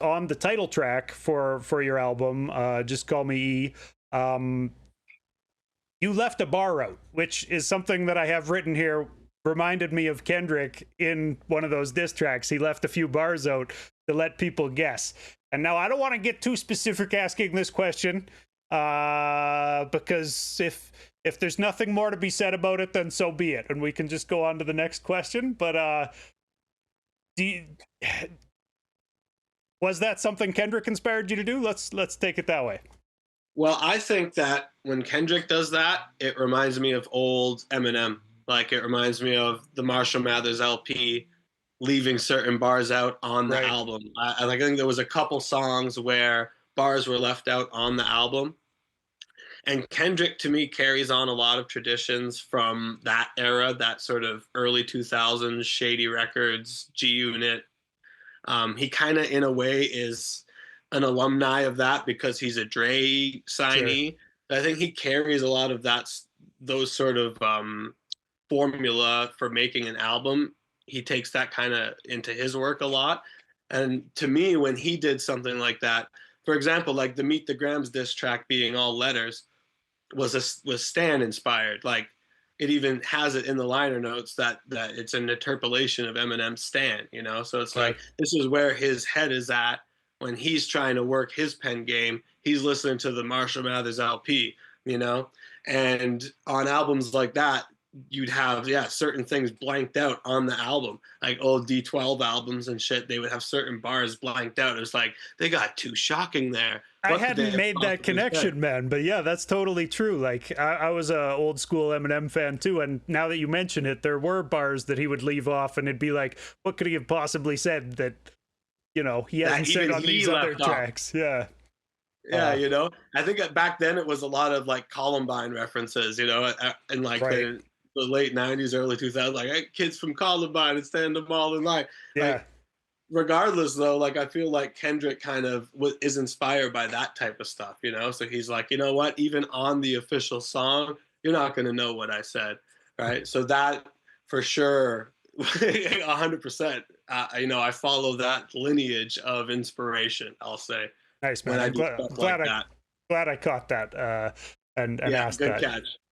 on the title track for your album, Just Call Me E, you left a bar out, which is something that I have written here. Reminded me of Kendrick in one of those diss tracks. He left a few bars out to let people guess. And now I don't want to get too specific asking this question, because if there's nothing more to be said about it, then so be it, and we can just go on to the next question. But do you, was that something Kendrick inspired you to do? Let's take it that way. Well, I think that when Kendrick does that, it reminds me of old Eminem. Like it reminds me of the Marshall Mathers LP leaving certain bars out on the Right. album. I think there was a couple songs where bars were left out on the album. And Kendrick, to me, carries on a lot of traditions from that era, that sort of early 2000s, Shady Records, G Unit. He kind of, in a way, is an alumni of that because he's a Dre Sure. signee. I think he carries a lot of those sort of formula for making an album. He takes that kind of into his work a lot. And to me, when he did something like that, for example, like the Meet the Grams diss track being all letters, was Stan inspired. Like it even has it in the liner notes that it's an interpolation of Eminem's Stan, you know? So it's Right. like this is where his head is at when he's trying to work his pen game. He's listening to the Marshall Mathers LP, you know? And on albums like that, you'd have certain things blanked out on the album, like old D12 albums and shit. They would have certain bars blanked out. It was like they got too shocking there. I What could they hadn't have made that possibly said? connection, man, but yeah, that's totally true. Like I was a old school Eminem fan too, and now that you mention it, there were bars that he would leave off, and it'd be like, what could he have possibly said that he That hasn't said even on he these other left off. tracks? Yeah. Yeah, uh you know, I think that back then it was a lot of like Columbine references, you know, in like right. the late '90s, early 2000s, like hey, kids from Columbine and stand them all in line. Yeah. Like, regardless though, like I feel like Kendrick kind of is inspired by that type of stuff, you know. So he's like, you know what, even on the official song, you're not going to know what I said, right? So that for sure, 100%. You know, I follow that lineage of inspiration, I'll say, Nice, when man. I I'm do glad stuff like that. glad I caught that, and Yeah, asked good that. catch.